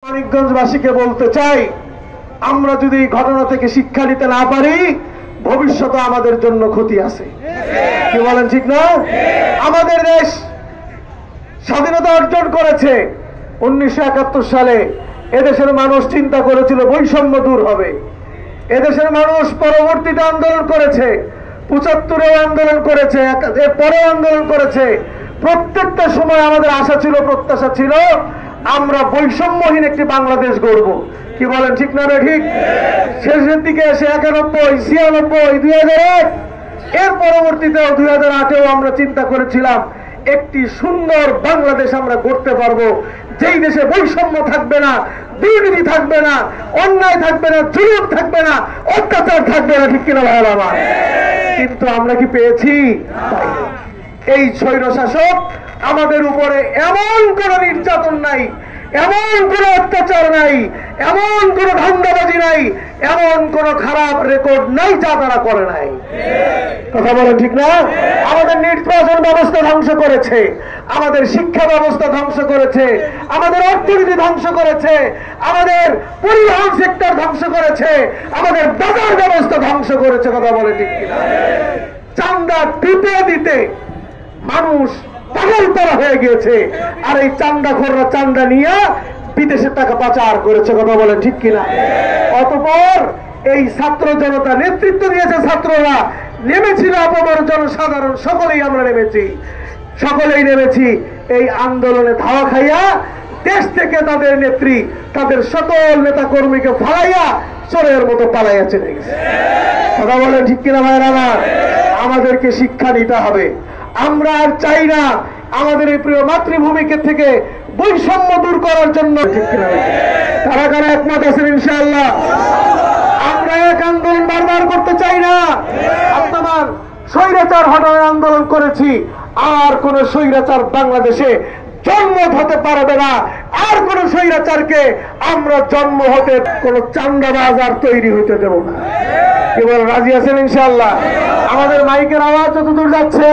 মানিকগঞ্জবাসীকে বলতে চাই, আমরা যদি ঘটনা থেকে শিক্ষা নিতে না পারি ভবিষ্যতে আমাদের জন্য ক্ষতি আছে। কি বলেন, ঠিক না? আমাদের দেশ স্বাধীনতা অর্জন করেছে 1971 সালে। এদেশের মানুষ চিন্তা করেছিল বৈষম্য দূর হবে। এদেশের মানুষ পরবর্তীতে আন্দোলন করেছে, 75-এ আন্দোলন করেছে, এরপরে আন্দোলন করেছে। প্রত্যেকটা সময় আমাদের আশা ছিল, প্রত্যাশা ছিল আমরা বৈষম্যহীন একটি বাংলাদেশ গড়ব। কি বলেন, ঠিক না? ঠিক। শেষের দিকে এসে 91, 96, 2001, এর পরবর্তীতেও 2008-এও আমরা চিন্তা করেছিলাম একটি সুন্দর বাংলাদেশ আমরা গড়তে পারবো, যেই দেশে বৈষম্য থাকবে না, দুর্নীতি থাকবে না, অন্যায় থাকবে না, জুলুম থাকবে না, অত্যাচার থাকবে না। ঠিক কিনা ভাইরা আমার? কিন্তু আমরা কি পেয়েছি? এই স্বৈরশাসক আমাদের উপরে এমন কোন নির্যাতন নাই, এমন কোন অত্যাচার নাই, এমন কোন ধান্দাবাজি নাই, এমন কোন খারাপ রেকর্ড নাই যা তারা করে নাই। কথা বলেন, ঠিক না? আমাদের নির্বাচন ব্যবস্থা ধ্বংস করেছে, আমাদের শিক্ষা ব্যবস্থা ধ্বংস করেছে, আমাদের অর্থনীতি ধ্বংস করেছে, আমাদের পরিবহন সেক্টর ধ্বংস করেছে, আমাদের বাজার ব্যবস্থা ধ্বংস করেছে। কথা বলে, ঠিক কিনা? চাঁদা দিতে দিতে মানুষ পাগল তারা হয়ে গিয়েছে, আর এই চাঁদাখোররা চাঁদা নিয়ে বিদেশের টাকা পাচার করেছে। কথা বলেন, ঠিক কিনা? অতঃপর এই ছাত্র জনতা নেতৃত্ব দিয়েছে, ছাত্ররা নেমেছিল, অপর জনসাধারণ সকলেই আমরা নেমেছি, সকলেই নেমেছি এই আন্দোলনে ধাওয়া খাইয়া দেশ থেকে তাদের নেত্রী, তাদের সকল নেতা কর্মীকে ফালাইয়া চোরের মতো পালাইয়া চলে গেছে। কথা বলেন, ঠিক কিনা ভাইরা আমার? আমাদেরকে শিক্ষা নিতে হবে। আমরা আর চাই না আমাদের এই প্রিয় মাতৃভূমিকে থেকে বৈষম্য দূর করার জন্য। ঠিক কিনা? কারা কারা একমত আছেন? ইনশাআল্লাহ আমরা এক আন্দোলন বারবার করতে চাই না। আপনারা স্বৈরাচার হটানোর আন্দোলন করেছি, আর কোন স্বৈরাচার বাংলাদেশে জন্ম হতে পারবে না। আর কোন স্বৈরাচারকে আমরা জন্ম হতে, কোন চাঁদাবাজ আর তৈরি হইতে দেব না। কেবল রাজি আছেন ইনশাআল্লাহ? আমাদের মাইকের আওয়াজ যতদূর যাচ্ছে